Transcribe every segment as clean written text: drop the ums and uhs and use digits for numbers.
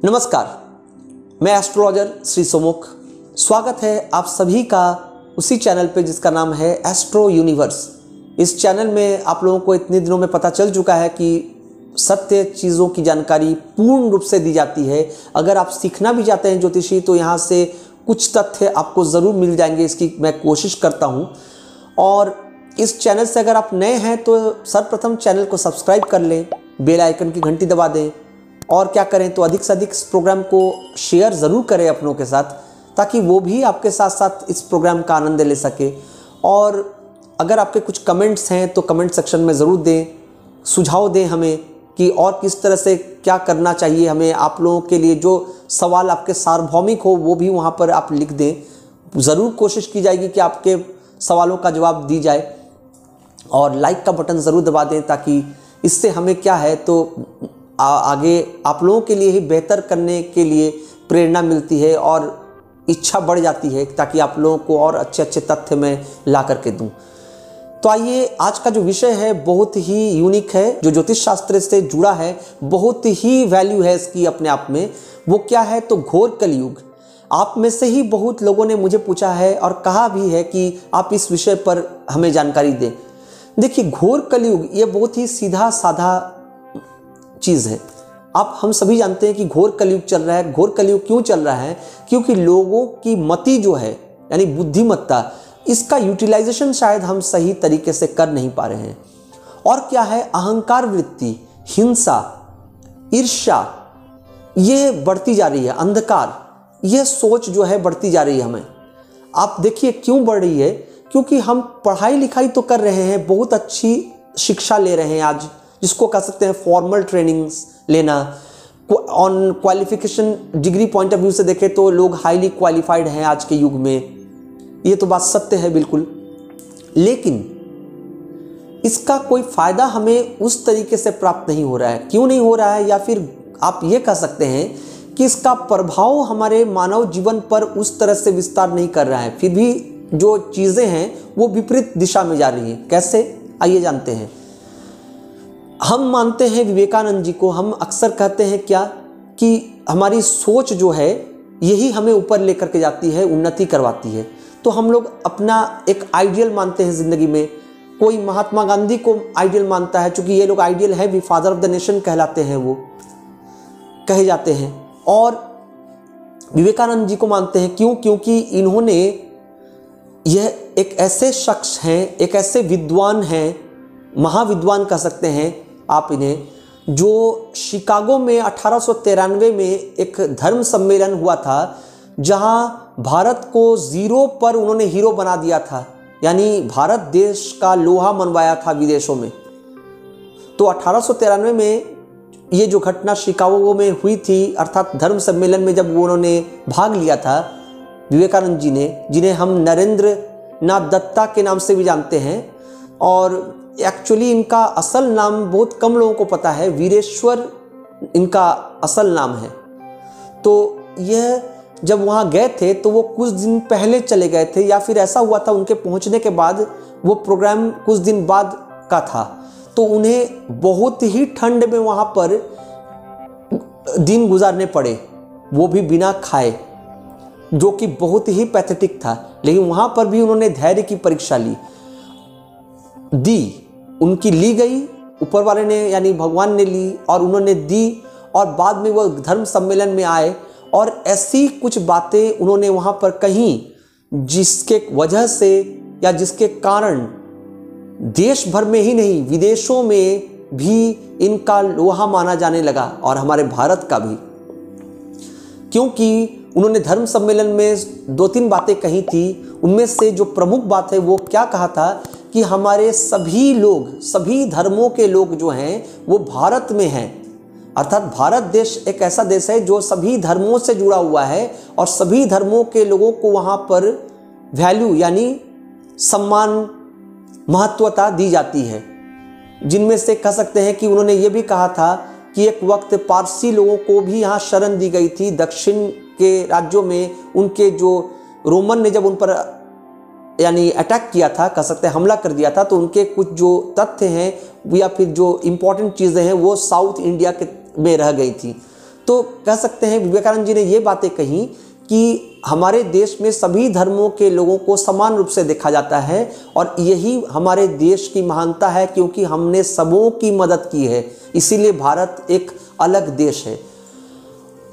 नमस्कार, मैं एस्ट्रोलॉजर श्री सोमुख। स्वागत है आप सभी का उसी चैनल पे जिसका नाम है एस्ट्रो यूनिवर्स। इस चैनल में आप लोगों को इतने दिनों में पता चल चुका है कि सत्य चीज़ों की जानकारी पूर्ण रूप से दी जाती है। अगर आप सीखना भी चाहते हैं ज्योतिषी तो यहाँ से कुछ तथ्य आपको ज़रूर मिल जाएंगे, इसकी मैं कोशिश करता हूँ। और इस चैनल से अगर आप नए हैं तो सर्वप्रथम चैनल को सब्सक्राइब कर लें, बेल आइकन की घंटी दबा दें और क्या करें तो अधिक से अधिक इस प्रोग्राम को शेयर ज़रूर करें अपनों के साथ, ताकि वो भी आपके साथ साथ इस प्रोग्राम का आनंद ले सके। और अगर आपके कुछ कमेंट्स हैं तो कमेंट सेक्शन में ज़रूर दें, सुझाव दें हमें कि और किस तरह से क्या करना चाहिए हमें। आप लोगों के लिए जो सवाल आपके सार्वभौमिक हो वो भी वहाँ पर आप लिख दें। ज़रूर कोशिश की जाएगी कि आपके सवालों का जवाब दी जाए। और लाइक का बटन ज़रूर दबा दें, ताकि इससे हमें क्या है तो आगे आप लोगों के लिए ही बेहतर करने के लिए प्रेरणा मिलती है और इच्छा बढ़ जाती है, ताकि आप लोगों को और अच्छे अच्छे तथ्य मैं ला करके दूं। तो आइए, आज का जो विषय है बहुत ही यूनिक है, जो ज्योतिष शास्त्र से जुड़ा है, बहुत ही वैल्यू है इसकी अपने आप में। वो क्या है तो घोर कलयुग। आप में से ही बहुत लोगों ने मुझे पूछा है और कहा भी है कि आप इस विषय पर हमें जानकारी दें। देखिए, घोर कलयुग ये बहुत ही सीधा साधा चीज़ है। हम सभी जानते हैं कि घोर कलयुग चल रहा है। घोर कलयुग क्यों चल रहा है? क्योंकि लोगों की मति जो है यानी बुद्धिमत्ता, इसका यूटिलाइजेशन शायद हम सही तरीके से कर नहीं पा रहे हैं। और क्या है, अहंकार वृत्ति, हिंसा, ईर्ष्या ये बढ़ती जा रही है। अंधकार, यह सोच जो है बढ़ती जा रही है हमें। आप देखिए क्यों बढ़ रही है? क्योंकि हम पढ़ाई लिखाई तो कर रहे हैं, बहुत अच्छी शिक्षा ले रहे हैं आज, जिसको कह सकते हैं फॉर्मल ट्रेनिंग्स लेना। On qualification degree point of view से देखें तो लोग हाईली क्वालिफाइड हैं आज के युग में, ये तो बात सत्य है बिल्कुल। लेकिन इसका कोई फायदा हमें उस तरीके से प्राप्त नहीं हो रहा है। क्यों नहीं हो रहा है? या फिर आप ये कह सकते हैं कि इसका प्रभाव हमारे मानव जीवन पर उस तरह से विस्तार नहीं कर रहा है। फिर भी जो चीज़ें हैं वो विपरीत दिशा में जा रही हैं। कैसे? आइए जानते हैं। हम मानते हैं विवेकानंद जी को। हम अक्सर कहते हैं क्या कि हमारी सोच जो है यही हमें ऊपर लेकर के जाती है, उन्नति करवाती है। तो हम लोग अपना एक आइडियल मानते हैं ज़िंदगी में। कोई महात्मा गांधी को आइडियल मानता है, चूँकि ये लोग आइडियल है भी, फादर ऑफ द नेशन कहलाते हैं, वो कहे जाते हैं। और विवेकानंद जी को मानते हैं क्यों? क्योंकि इन्होंने, यह एक ऐसे शख्स हैं, एक ऐसे विद्वान हैं, महाविद्वान कह सकते हैं आप इन्हें, जो शिकागो में 1893 में एक धर्म सम्मेलन हुआ था, जहां भारत को जीरो पर उन्होंने हीरो बना दिया था। यानी भारत देश का लोहा मनवाया था विदेशों में। तो 1893 में ये जो घटना शिकागो में हुई थी, अर्थात धर्म सम्मेलन में जब उन्होंने भाग लिया था विवेकानंद जी ने, जिन्हें हम नरेंद्र नाथ दत्ता के नाम से भी जानते हैं, और एक्चुअली इनका असल नाम बहुत कम लोगों को पता है, वीरेश्वर इनका असल नाम है। तो यह जब वहाँ गए थे तो वो कुछ दिन पहले चले गए थे, या फिर ऐसा हुआ था उनके पहुँचने के बाद वो प्रोग्राम कुछ दिन बाद का था। तो उन्हें बहुत ही ठंड में वहाँ पर दिन गुजारने पड़े, वो भी बिना खाए, जो कि बहुत ही पैथेटिक था। लेकिन वहाँ पर भी उन्होंने धैर्य की परीक्षा दी, उनकी ली गई, ऊपर वाले ने यानी भगवान ने ली और उन्होंने दी। और बाद में वो धर्म सम्मेलन में आए और ऐसी कुछ बातें उन्होंने वहाँ पर कहीं, जिसके वजह से या जिसके कारण देश भर में ही नहीं विदेशों में भी इनका लोहा माना जाने लगा, और हमारे भारत का भी। क्योंकि उन्होंने धर्म सम्मेलन में 2-3 बातें कही थी। उनमें से जो प्रमुख बात है वो क्या कहा था कि हमारे सभी लोग, सभी धर्मों के लोग जो हैं वो भारत में हैं। अर्थात भारत देश एक ऐसा देश है जो सभी धर्मों से जुड़ा हुआ है, और सभी धर्मों के लोगों को वहाँ पर वैल्यू यानी सम्मान, महत्वता दी जाती है। जिनमें से कह सकते हैं कि उन्होंने ये भी कहा था कि एक वक्त पारसी लोगों को भी यहाँ शरण दी गई थी। दक्षिण के राज्यों में उनके जो रोमन ने जब उन पर यानी अटैक किया था, कह सकते हैं हमला कर दिया था, तो उनके कुछ जो तथ्य हैं या फिर जो इम्पोर्टेंट चीज़ें हैं वो साउथ इंडिया के में रह गई थी। तो कह सकते हैं विवेकानंद जी ने ये बातें कही कि हमारे देश में सभी धर्मों के लोगों को समान रूप से देखा जाता है और यही हमारे देश की महानता है, क्योंकि हमने सबों की मदद की है, इसीलिए भारत एक अलग देश है।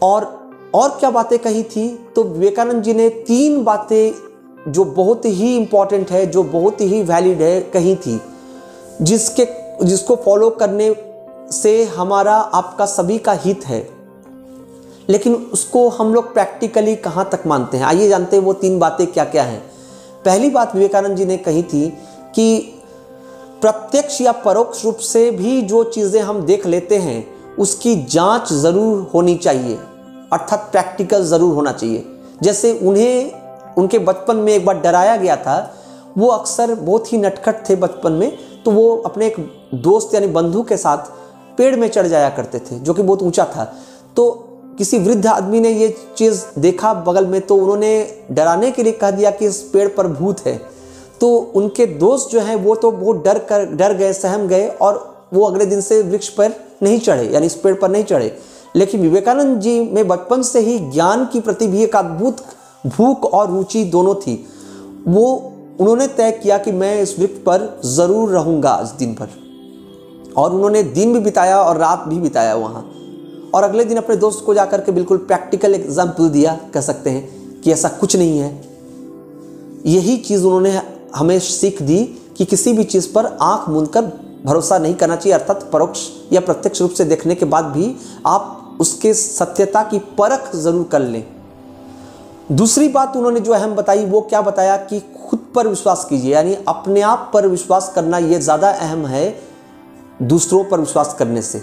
और क्या बातें कही थी, तो विवेकानंद जी ने 3 बातें जो बहुत ही इंपॉर्टेंट है, जो बहुत ही वैलिड है, कही थी, जिसको फॉलो करने से हमारा आपका सभी का हित है। लेकिन उसको हम लोग प्रैक्टिकली कहाँ तक मानते हैं, आइए जानते हैं वो 3 बातें क्या क्या हैं। पहली बात विवेकानंद जी ने कही थी कि प्रत्यक्ष या परोक्ष रूप से भी जो चीज़ें हम देख लेते हैं उसकी जांच ज़रूर होनी चाहिए, अर्थात प्रैक्टिकल ज़रूर होना चाहिए। जैसे उन्हें उनके बचपन में एक बार डराया गया था, वो अक्सर बहुत ही नटखट थे बचपन में, तो वो अपने एक दोस्त यानी बंधु के साथ पेड़ में चढ़ जाया करते थे जो कि बहुत ऊंचा था। तो किसी वृद्ध आदमी ने ये चीज़ देखा बगल में, तो उन्होंने डराने के लिए कह दिया कि इस पेड़ पर भूत है। तो उनके दोस्त जो हैं वो तो बहुत डर गए, सहम गए और वो अगले दिन से वृक्ष पर नहीं चढ़े, यानी इस पेड़ पर नहीं चढ़े। लेकिन विवेकानंद जी में बचपन से ही ज्ञान की प्रति भी एक अद्भुत भूख और रुचि दोनों थी। उन्होंने तय किया कि मैं इस वृक्ष पर ज़रूर रहूँगा इस दिन पर, और उन्होंने दिन भी बिताया और रात भी बिताया वहाँ, और अगले दिन अपने दोस्त को जाकर के बिल्कुल प्रैक्टिकल एग्जाम्पल दिया, कह सकते हैं कि ऐसा कुछ नहीं है। यही चीज़ उन्होंने हमें सीख दी कि किसी भी चीज़ पर आंख मूंदकर भरोसा नहीं करना चाहिए, अर्थात परोक्ष या प्रत्यक्ष रूप से देखने के बाद भी आप उसके सत्यता की परख ज़रूर कर लें। दूसरी बात उन्होंने जो अहम बताई, वो क्या बताया कि खुद पर विश्वास कीजिए, यानी अपने आप पर विश्वास करना ये ज़्यादा अहम है दूसरों पर विश्वास करने से।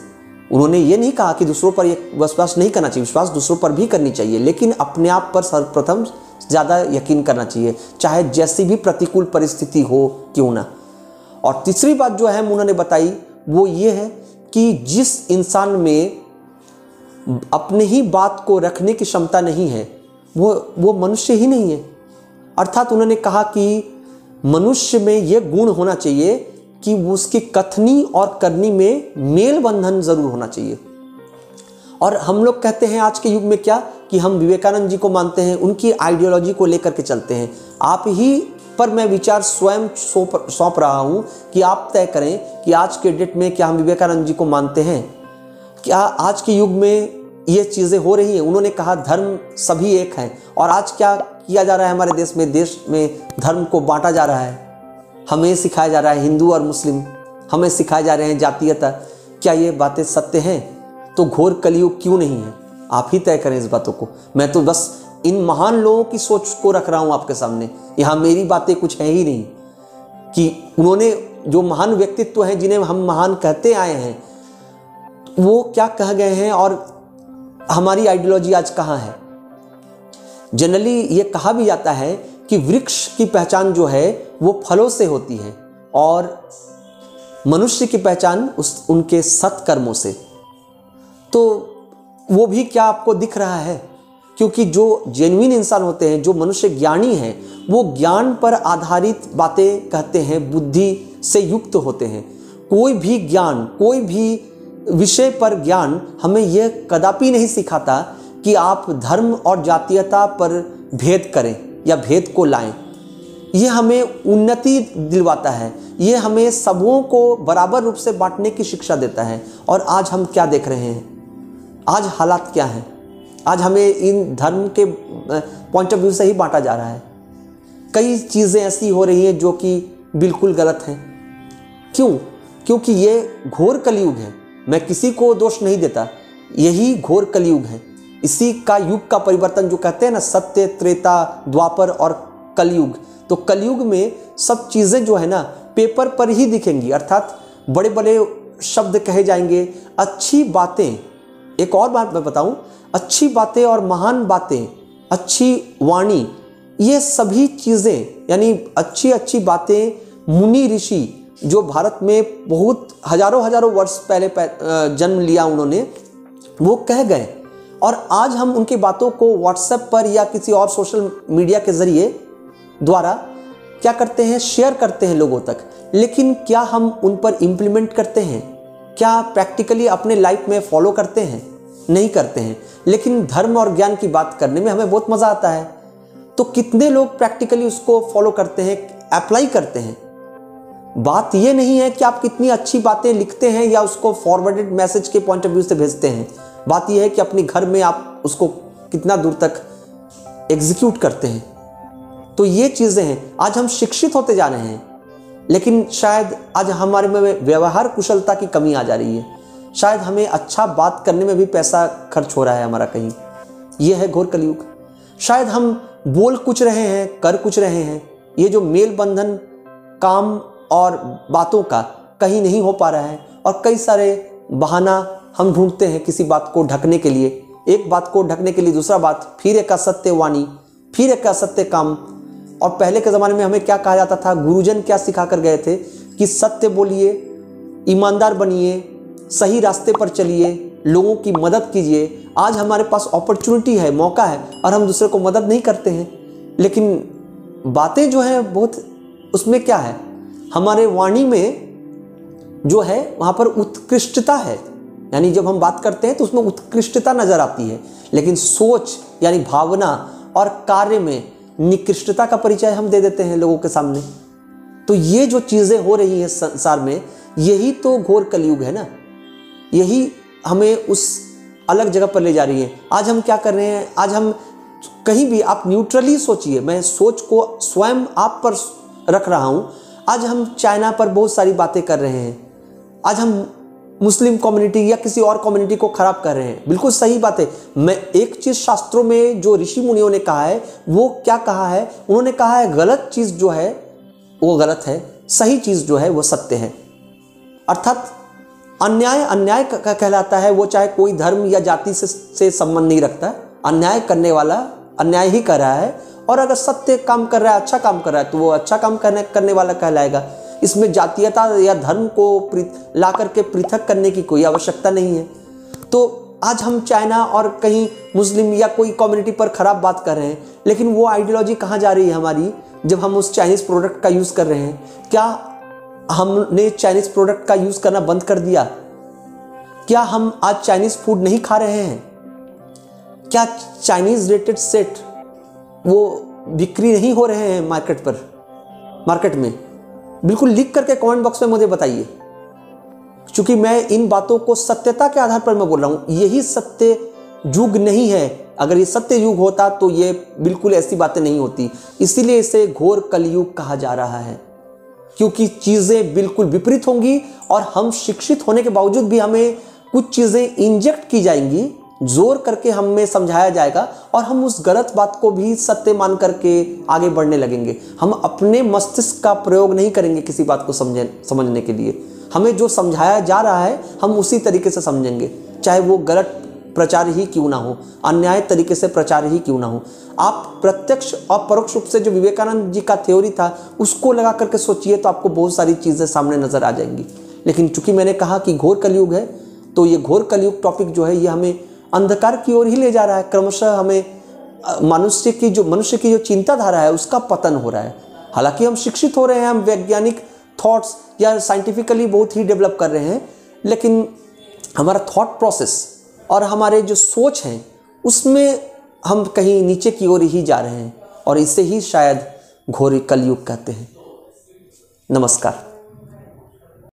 उन्होंने ये नहीं कहा कि दूसरों पर विश्वास नहीं करना चाहिए, विश्वास दूसरों पर भी करनी चाहिए, लेकिन अपने आप पर सर्वप्रथम ज़्यादा यकीन करना चाहिए, चाहे जैसी भी प्रतिकूल परिस्थिति हो क्यों ना। और तीसरी बात जो अहम उन्होंने बताई वो ये है कि जिस इंसान में अपने ही बात को रखने की क्षमता नहीं है वो मनुष्य ही नहीं है। अर्थात उन्होंने कहा कि मनुष्य में ये गुण होना चाहिए कि उसकी कथनी और करनी में मेल बंधन जरूर होना चाहिए। और हम लोग कहते हैं आज के युग में क्या कि हम विवेकानंद जी को मानते हैं, उनकी आइडियोलॉजी को लेकर के चलते हैं। आप ही पर मैं विचार स्वयं सौंप रहा हूं कि आप तय करें कि आज के डेट में क्या हम विवेकानंद जी को मानते हैं, क्या आज के युग में ये चीज़ें हो रही हैं। उन्होंने कहा धर्म सभी एक हैं, और आज क्या किया जा रहा है हमारे देश में धर्म को बांटा जा रहा है। हमें सिखाया जा रहा है हिंदू और मुस्लिम, हमें सिखाए जा रहे हैं जातीयता। क्या ये बातें सत्य हैं? तो घोर कलयुग क्यों नहीं है? आप ही तय करें इस बातों को। मैं तो बस इन महान लोगों की सोच को रख रहा हूं आपके सामने, यहाँ मेरी बातें कुछ है ही नहीं। कि उन्होंने जो महान व्यक्तित्व हैं जिन्हें हम महान कहते आए हैं, वो क्या कह गए हैं और हमारी आइडियोलॉजी आज कहाँ है। जनरली ये कहा भी जाता है कि वृक्ष की पहचान जो है वो फलों से होती है और मनुष्य की पहचान उनके सत्कर्मों से। तो वो भी क्या आपको दिख रहा है? क्योंकि जो जेन्युइन इंसान होते हैं, जो मनुष्य ज्ञानी हैं, वो ज्ञान पर आधारित बातें कहते हैं, बुद्धि से युक्त होते हैं। कोई भी ज्ञान, कोई भी विषय पर ज्ञान हमें यह कदापि नहीं सिखाता कि आप धर्म और जातीयता पर भेद करें या भेद को लाएं। यह हमें उन्नति दिलवाता है, यह हमें सबों को बराबर रूप से बांटने की शिक्षा देता है। और आज हम क्या देख रहे हैं? आज हालात क्या हैं? आज हमें इन धर्म के पॉइंट ऑफ व्यू से ही बांटा जा रहा है। कई चीज़ें ऐसी हो रही हैं जो कि बिल्कुल गलत हैं। क्यों? क्योंकि ये घोर कलयुग है। मैं किसी को दोष नहीं देता, यही घोर कलयुग है। इसी का युग का परिवर्तन जो कहते हैं ना, सत्य, त्रेता, द्वापर और कलयुग। तो कलयुग में सब चीज़ें जो है ना पेपर पर ही दिखेंगी, अर्थात बड़े बड़े शब्द कहे जाएंगे, अच्छी बातें। एक और बात मैं बताऊं, अच्छी बातें और महान बातें, अच्छी वाणी, ये सभी चीज़ें यानी अच्छी अच्छी बातें मुनि ऋषि जो भारत में बहुत हजारों वर्ष पहले जन्म लिया उन्होंने, वो कह गए। और आज हम उनकी बातों को व्हाट्सएप पर या किसी और सोशल मीडिया के ज़रिए द्वारा क्या करते हैं, शेयर करते हैं लोगों तक। लेकिन क्या हम उन पर इम्प्लीमेंट करते हैं? क्या प्रैक्टिकली अपने लाइफ में फॉलो करते हैं? नहीं करते हैं, लेकिन धर्म और ज्ञान की बात करने में हमें बहुत मज़ा आता है। तो कितने लोग प्रैक्टिकली उसको फॉलो करते हैं, अप्लाई करते हैं। बात ये नहीं है कि आप कितनी अच्छी बातें लिखते हैं या उसको फॉरवर्डेड मैसेज के पॉइंट ऑफ व्यू से भेजते हैं। बात यह है कि अपने घर में आप उसको कितना दूर तक एग्जीक्यूट करते हैं। तो ये चीज़ें हैं। आज हम शिक्षित होते जा रहे हैं, लेकिन शायद आज हमारे में व्यवहार कुशलता की कमी आ जा रही है। शायद हमें अच्छा बात करने में भी पैसा खर्च हो रहा है हमारा कहीं। यह है घोर कलयुग। शायद हम बोल कुछ रहे हैं, कर कुछ रहे हैं। ये जो मेल बंधन काम और बातों का कहीं नहीं हो पा रहा है, और कई सारे बहाना हम ढूंढते हैं किसी बात को ढकने के लिए। एक बात को ढकने के लिए दूसरा बात, फिर एक असत्य वाणी, फिर एक असत्य काम। और पहले के ज़माने में हमें क्या कहा जाता था, गुरुजन क्या सिखा कर गए थे कि सत्य बोलिए, ईमानदार बनिए, सही रास्ते पर चलिए, लोगों की मदद कीजिए। आज हमारे पास अपॉर्चुनिटी है, मौका है, और हम दूसरे को मदद नहीं करते हैं। लेकिन बातें जो हैं बहुत, उसमें क्या है, हमारे वाणी में जो है वहाँ पर उत्कृष्टता है। यानी जब हम बात करते हैं तो उसमें उत्कृष्टता नज़र आती है, लेकिन सोच यानी भावना और कार्य में निकृष्टता का परिचय हम दे देते हैं लोगों के सामने। तो ये जो चीज़ें हो रही हैं संसार में, यही तो घोर कलयुग है ना। यही हमें उस अलग जगह पर ले जा रही है। आज हम क्या कर रहे हैं, आज हम कहीं भी, आप न्यूट्रली सोचिए, मैं सोच को स्वयं आप पर रख रहा हूँ। आज हम चाइना पर बहुत सारी बातें कर रहे हैं। आज हम मुस्लिम कम्युनिटी या किसी और कम्युनिटी को खराब कर रहे हैं। बिल्कुल सही बात है। मैं एक चीज़ शास्त्रों में जो ऋषि मुनियों ने कहा है, वो क्या कहा है, उन्होंने कहा है गलत चीज़ जो है वो गलत है, सही चीज़ जो है वो सत्य है। अर्थात अन्याय अन्याय कहलाता है, वो चाहे कोई धर्म या जाति से संबंध नहीं रखता। अन्याय करने वाला अन्याय ही कर रहा है, और अगर सत्य काम कर रहा है, अच्छा काम कर रहा है, तो वो अच्छा काम करने वाला कहलाएगा। इसमें जातीयता या धर्म को ला करके पृथक करने की कोई आवश्यकता नहीं है। तो आज हम चाइना और कहीं मुस्लिम या कोई कम्युनिटी पर खराब बात कर रहे हैं, लेकिन वो आइडियोलॉजी कहाँ जा रही है हमारी, जब हम उस चाइनीज़ प्रोडक्ट का यूज़ कर रहे हैं। क्या हमने चाइनीज़ प्रोडक्ट का यूज़ करना बंद कर दिया? क्या हम आज चाइनीज़ फूड नहीं खा रहे हैं? क्या चाइनीज़ रेटेड सेट वो बिक्री नहीं हो रहे हैं मार्केट में? बिल्कुल लिख करके कमेंट बॉक्स में मुझे बताइए, क्योंकि मैं इन बातों को सत्यता के आधार पर मैं बोल रहा हूँ। यही सत्य युग नहीं है। अगर ये सत्य युग होता तो ये बिल्कुल ऐसी बातें नहीं होती। इसीलिए इसे घोर कलयुग कहा जा रहा है, क्योंकि चीज़ें बिल्कुल विपरीत होंगी, और हम शिक्षित होने के बावजूद भी हमें कुछ चीज़ें इंजेक्ट की जाएंगी, जोर करके हमें समझाया जाएगा, और हम उस गलत बात को भी सत्य मान करके आगे बढ़ने लगेंगे। हम अपने मस्तिष्क का प्रयोग नहीं करेंगे किसी बात को समझने के लिए। हमें जो समझाया जा रहा है हम उसी तरीके से समझेंगे, चाहे वो गलत प्रचार ही क्यों ना हो, अन्याय तरीके से प्रचार ही क्यों ना हो। आप प्रत्यक्ष और परोक्ष रूप से जो विवेकानंद जी का थ्योरी था उसको लगा करके सोचिए, तो आपको बहुत सारी चीज़ें सामने नजर आ जाएंगी। लेकिन चूंकि मैंने कहा कि घोर कलयुग है, तो ये घोर कलयुग टॉपिक जो है ये हमें अंधकार की ओर ही ले जा रहा है। क्रमशः हमें मनुष्य की जो चिंताधारा है उसका पतन हो रहा है। हालांकि हम शिक्षित हो रहे हैं, हम वैज्ञानिक थॉट्स या साइंटिफिकली बहुत ही डेवलप कर रहे हैं, लेकिन हमारा थॉट प्रोसेस और हमारे जो सोच हैं उसमें हम कहीं नीचे की ओर ही जा रहे हैं, और इसे ही शायद घोर कलयुग कहते हैं। नमस्कार।